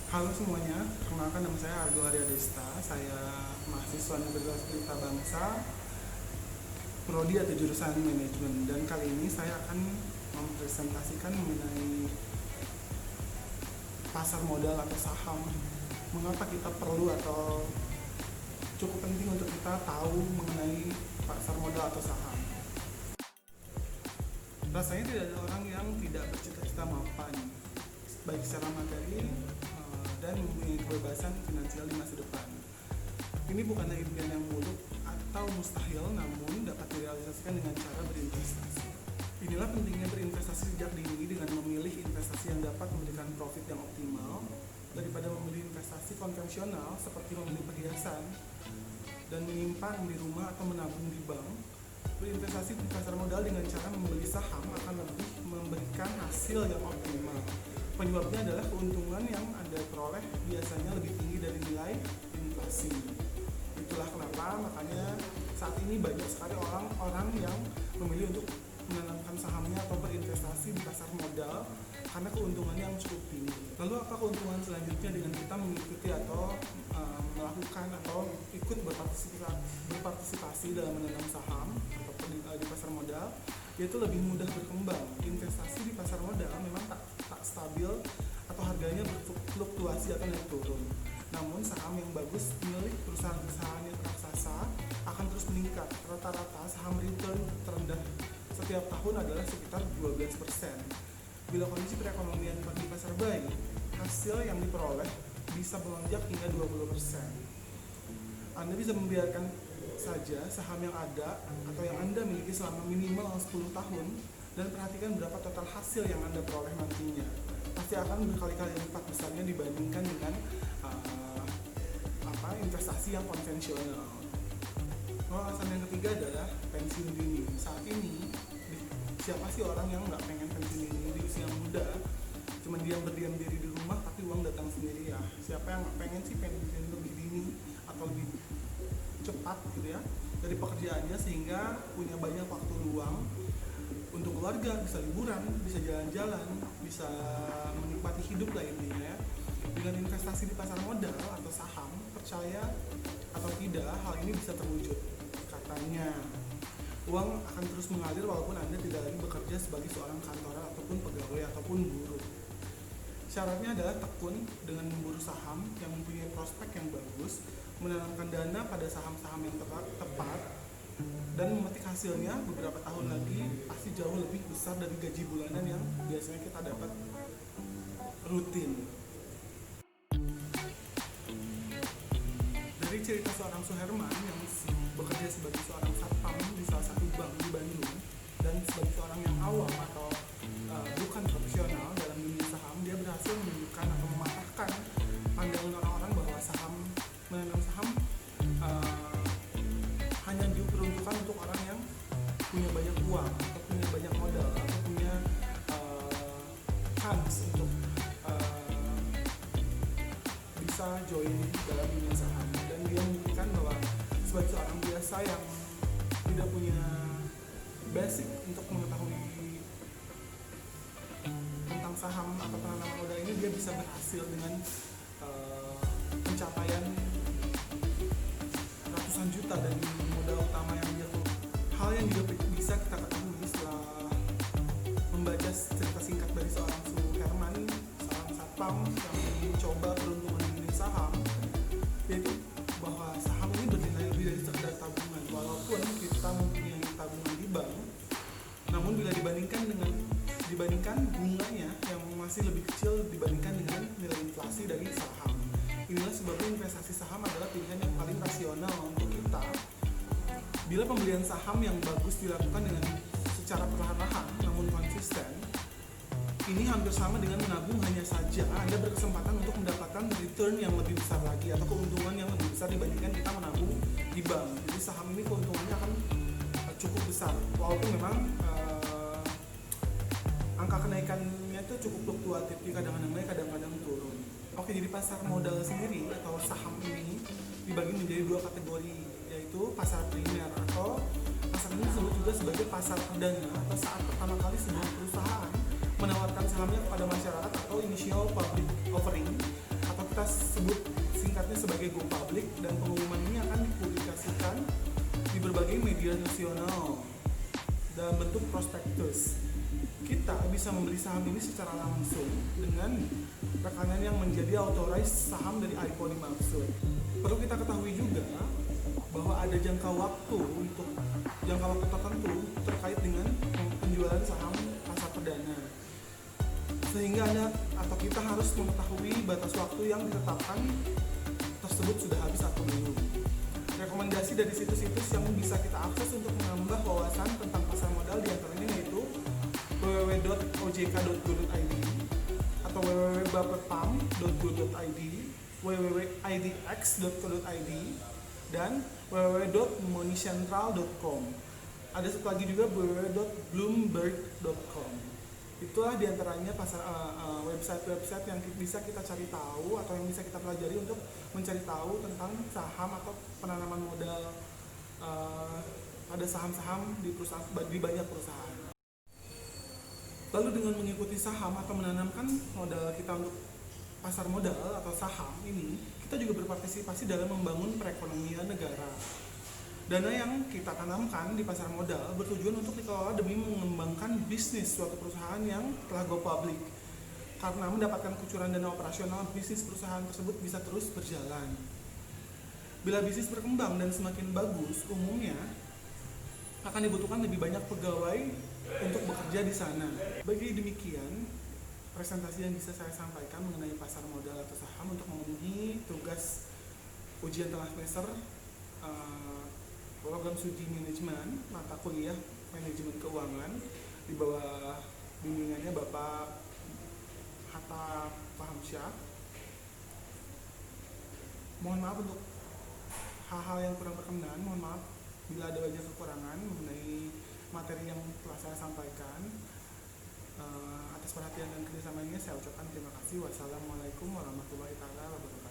Halo semuanya, perkenalkan nama saya Argo Arya Desta. Saya mahasiswa Universitas Pelita Bangsa, prodi atau jurusan manajemen. Dan kali ini saya akan mempresentasikan mengenai pasar modal atau saham. Mengapa kita perlu atau cukup penting untuk kita tahu mengenai pasar modal atau saham. Rasanya tidak ada orang yang tidak bercita-cita mapan, baik secara materi dan mempunyai kebebasan finansial di masa depan. Ini bukanlah impian yang muluk atau mustahil, namun dapat direalisasikan dengan cara berinvestasi. Inilah pentingnya berinvestasi sejak dini dengan memilih investasi yang dapat memberikan profit yang optimal daripada memilih investasi konvensional seperti membeli perhiasan dan menyimpan di rumah atau menabung di bank. Berinvestasi di pasar modal dengan cara membeli saham akan lebih memberikan hasil yang optimal. Penyebabnya adalah keuntungan yang Anda peroleh biasanya lebih tinggi dari nilai inflasi. Itulah kenapa makanya saat ini banyak sekali orang-orang yang memilih untuk menanamkan sahamnya atau berinvestasi di pasar modal karena keuntungannya yang cukup tinggi. Lalu apa keuntungan selanjutnya dengan kita mengikuti atau melakukan atau ikut berpartisipasi dalam menanam saham atau di pasar modal? Yaitu lebih mudah berkembang. Investasi di pasar modal memang tak stabil atau harganya berfluktuasi atau naik turun. Namun saham yang bagus milik perusahaan-perusahaan yang raksasa akan terus meningkat. Rata-rata saham return terendah setiap tahun adalah sekitar 12%. Bila kondisi perekonomian di pasar baik, hasil yang diperoleh bisa melonjak hingga 20%. Anda bisa membiarkan saja saham yang ada atau yang Anda miliki selama minimal 10 tahun dan perhatikan berapa total hasil yang Anda peroleh nantinya. Pasti akan berkali-kali lipat besarnya dibandingkan dengan investasi yang konvensional. Alasan yang ketiga adalah pensiun dini. Saat ini, siapa sih orang yang nggak pengen pensiun dini di usia muda? Cuman dia berdiam diri di rumah tapi uang datang sendiri ya. Siapa yang nggak pengen sih pensiun lebih dini atau lebih cepat gitu ya dari pekerjaannya sehingga punya banyak waktu luang untuk keluarga, bisa liburan, bisa jalan-jalan, bisa menikmati hidup lah intinya ya. Dengan investasi di pasar modal atau saham, percaya atau tidak, hal ini bisa terwujud. Katanya, uang akan terus mengalir walaupun Anda tidak lagi bekerja sebagai seorang kantoran ataupun pegawai ataupun buruh. Syaratnya adalah tekun dengan memburu saham yang mempunyai prospek yang bagus, menanamkan dana pada saham-saham yang tepat, dan memetik hasilnya beberapa tahun lagi pasti jauh lebih besar dari gaji bulanan yang biasanya kita dapat rutin. Dari cerita seorang Suherman yang bekerja sebagai seorang satpam di salah satu bank di Bandung dan sebagai seorang yang awam atau bukan profesional dalam dunia saham, dia berhasil menunjukkan atau mematahkan pandangan orang-orang bahwa menanam saham hanya diperuntukkan untuk orang yang punya banyak uang atau punya banyak modal atau punya chance untuk bisa join dalam dunia saham. Dan dia membuktikan bahwa sebagai seorang biasa yang tidak punya basic untuk mengetahui tentang saham atau penanaman modal ini, dia bisa berhasil dengan pencapaian ratusan juta dari modal utama yang dia tuh. Hal yang juga bisa kita ketahui setelah membaca cerita singkat dari seorang Suherman, seorang satpam yang mencoba peruntungan di dunia saham, yaitu bahwa saham ini bernilai lebih dari sekedar tabungan. Walaupun kita mempunyai tabungan di bank, namun bila dibandingkan bunganya yang masih lebih kecil dibandingkan dengan nilai inflasi dari saham. Inilah sebabnya investasi saham adalah pilihan yang paling rasional untuk kita. Bila pembelian saham yang bagus dilakukan dengan secara perlahan-lahan namun konsisten, ini hampir sama dengan menabung, hanya saja Anda berkesempatan untuk mendapatkan return yang lebih besar lagi atau keuntungan yang lebih besar dibandingkan kita menabung di bank. Jadi saham ini keuntungannya akan cukup besar, walaupun memang angka kenaikannya itu cukup fluktuatif, kadang-kadang naik, kadang-kadang turun. Oke, jadi pasar modal sendiri atau saham ini dibagi menjadi dua kategori, yaitu pasar primer atau pasar ini disebut juga sebagai pasar perdana atau saat pertama kali sebuah perusahaan menawarkan sahamnya kepada masyarakat atau initial public offering atau kita sebut singkatnya sebagai Go Public, dan pengumuman ini akan dipublikasikan di berbagai media nasional dalam bentuk prospektus. Kita bisa membeli saham ini secara langsung dengan rekanan yang menjadi authorized saham dari IPO dimaksud. Perlu kita ketahui juga bahwa ada jangka waktu tertentu terkait dengan penjualan saham pasar perdana, sehingga kita harus mengetahui batas waktu yang ditetapkan tersebut sudah habis atau belum. Rekomendasi dari situs-situs yang bisa kita akses untuk menambah wawasan tentang pasar modal diantaranya yaitu www.ojk.go.id atau www.bapepam.go.id, www.idx.co.id, dan www.moneycentral.com. Ada satu lagi juga www.bloomberg.com. Itulah diantaranya website-website yang bisa kita cari tahu atau yang bisa kita pelajari untuk mencari tahu tentang saham atau penanaman modal pada saham-saham di banyak perusahaan. Lalu dengan mengikuti saham atau menanamkan modal kita untuk pasar modal atau saham ini, kita juga berpartisipasi dalam membangun perekonomian negara. Dana yang kita tanamkan di pasar modal bertujuan untuk dikelola demi mengembangkan bisnis suatu perusahaan yang telah go public. Karena mendapatkan kucuran dana operasional, bisnis perusahaan tersebut bisa terus berjalan. Bila bisnis berkembang dan semakin bagus, umumnya akan dibutuhkan lebih banyak pegawai untuk bekerja di sana. Bagi demikian, presentasi yang bisa saya sampaikan mengenai pasar modal atau saham untuk memenuhi tugas ujian tengah semester program studi manajemen mata kuliah manajemen keuangan di bawah bimbingannya Bapak Hatta Fahamsyah. Mohon maaf untuk hal-hal yang kurang berkenan, mohon maaf bila ada banyak kekurangan mengenai materi yang telah saya sampaikan. Atas perhatian dan kerjasamanya saya ucapkan terima kasih. Wassalamualaikum warahmatullahi wabarakatuh.